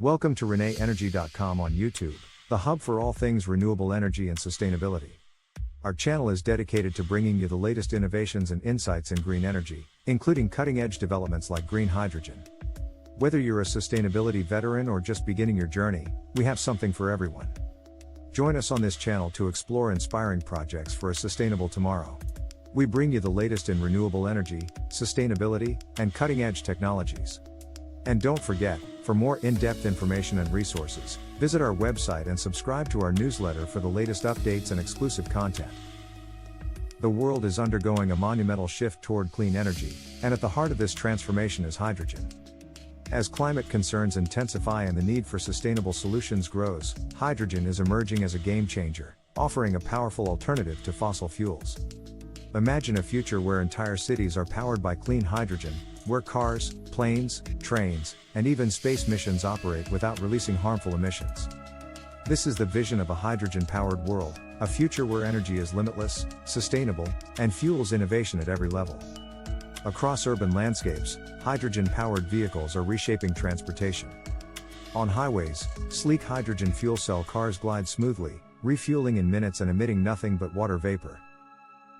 Welcome to ReneEnergy.com on YouTube, the hub for all things renewable energy and sustainability. Our channel is dedicated to bringing you the latest innovations and insights in green energy, including cutting-edge developments like green hydrogen. Whether you're a sustainability veteran or just beginning your journey, we have something for everyone. Join us on this channel to explore inspiring projects for a sustainable tomorrow. We bring you the latest in renewable energy, sustainability, and cutting-edge technologies. And don't forget, for more in-depth information and resources, visit our website and subscribe to our newsletter for the latest updates and exclusive content. The world is undergoing a monumental shift toward clean energy, and at the heart of this transformation is hydrogen. As climate concerns intensify and the need for sustainable solutions grows, hydrogen is emerging as a game changer, offering a powerful alternative to fossil fuels. Imagine a future where entire cities are powered by clean hydrogen, where cars, planes, trains, and even space missions operate without releasing harmful emissions. This is the vision of a hydrogen-powered world, a future where energy is limitless, sustainable, and fuels innovation at every level. Across urban landscapes, hydrogen-powered vehicles are reshaping transportation. On highways, sleek hydrogen fuel cell cars glide smoothly, refueling in minutes and emitting nothing but water vapor.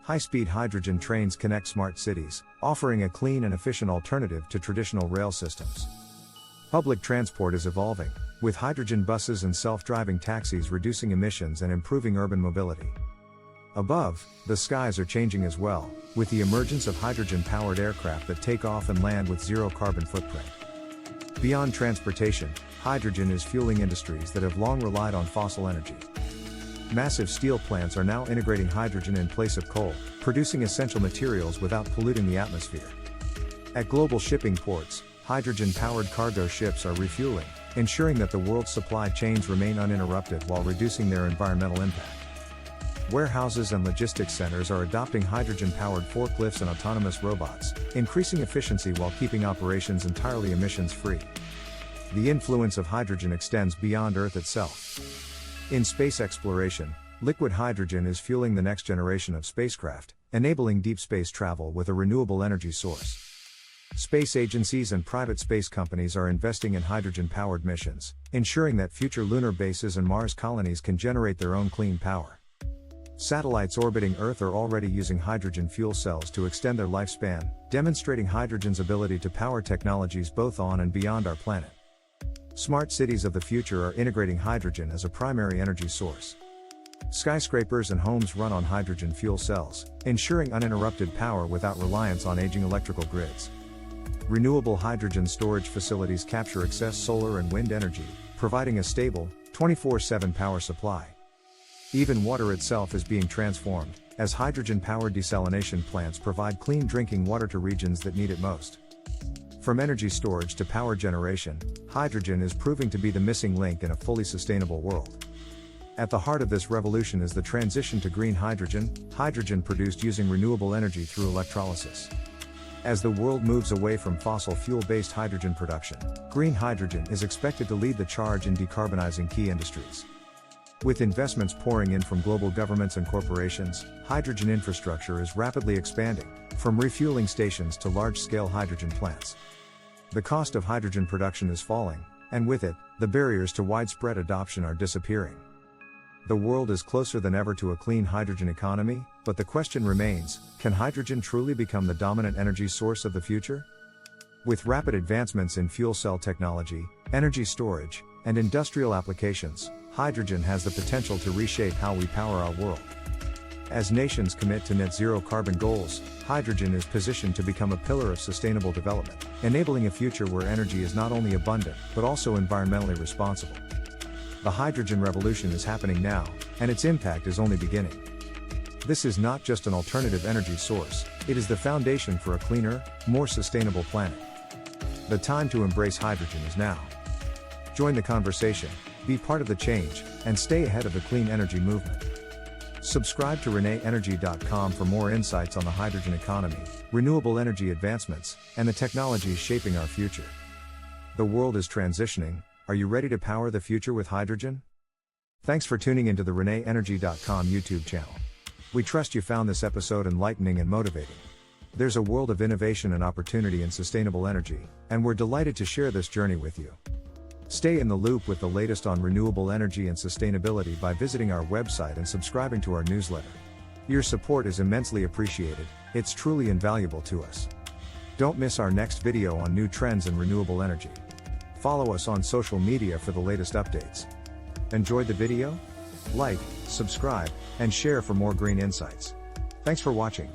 High-speed hydrogen trains connect smart cities, offering a clean and efficient alternative to traditional rail systems. Public transport is evolving, with hydrogen buses and self-driving taxis reducing emissions and improving urban mobility. Above, the skies are changing as well, with the emergence of hydrogen-powered aircraft that take off and land with zero carbon footprint. Beyond transportation, hydrogen is fueling industries that have long relied on fossil energy. Massive steel plants are now integrating hydrogen in place of coal, producing essential materials without polluting the atmosphere. At global shipping ports, hydrogen-powered cargo ships are refueling, ensuring that the world's supply chains remain uninterrupted while reducing their environmental impact. Warehouses and logistics centers are adopting hydrogen-powered forklifts and autonomous robots, increasing efficiency while keeping operations entirely emissions-free. The influence of hydrogen extends beyond Earth itself. In space exploration, liquid hydrogen is fueling the next generation of spacecraft, enabling deep space travel with a renewable energy source. Space agencies and private space companies are investing in hydrogen-powered missions, ensuring that future lunar bases and Mars colonies can generate their own clean power. Satellites orbiting Earth are already using hydrogen fuel cells to extend their lifespan, demonstrating hydrogen's ability to power technologies both on and beyond our planet. Smart cities of the future are integrating hydrogen as a primary energy source. Skyscrapers and homes run on hydrogen fuel cells, ensuring uninterrupted power without reliance on aging electrical grids. Renewable hydrogen storage facilities capture excess solar and wind energy, providing a stable, 24/7 power supply. Even water itself is being transformed, as hydrogen-powered desalination plants provide clean drinking water to regions that need it most. From energy storage to power generation, hydrogen is proving to be the missing link in a fully sustainable world. At the heart of this revolution is the transition to green hydrogen, hydrogen produced using renewable energy through electrolysis. As the world moves away from fossil fuel-based hydrogen production, green hydrogen is expected to lead the charge in decarbonizing key industries. With investments pouring in from global governments and corporations, hydrogen infrastructure is rapidly expanding, from refueling stations to large-scale hydrogen plants. The cost of hydrogen production is falling, and with it, the barriers to widespread adoption are disappearing. The world is closer than ever to a clean hydrogen economy, but the question remains, can hydrogen truly become the dominant energy source of the future? With rapid advancements in fuel cell technology, energy storage, and industrial applications, hydrogen has the potential to reshape how we power our world. As nations commit to net zero carbon goals, hydrogen is positioned to become a pillar of sustainable development, enabling a future where energy is not only abundant, but also environmentally responsible. The hydrogen revolution is happening now, and its impact is only beginning. This is not just an alternative energy source, it is the foundation for a cleaner, more sustainable planet. The time to embrace hydrogen is now. Join the conversation, be part of the change, and stay ahead of the clean energy movement. Subscribe to ReneEnergy.com for more insights on the hydrogen economy, renewable energy advancements, and the technologies shaping our future. The world is transitioning. Are you ready to power the future with hydrogen? Thanks for tuning into the ReneEnergy.com YouTube channel. We trust you found this episode enlightening and motivating. There's a world of innovation and opportunity in sustainable energy, and we're delighted to share this journey with you. Stay in the loop with the latest on renewable energy and sustainability by visiting our website and subscribing to our newsletter. Your support is immensely appreciated, it's truly invaluable to us. Don't miss our next video on new trends in renewable energy. Follow us on social media for the latest updates. Enjoyed the video? Like, subscribe, and share for more green insights. Thanks for watching.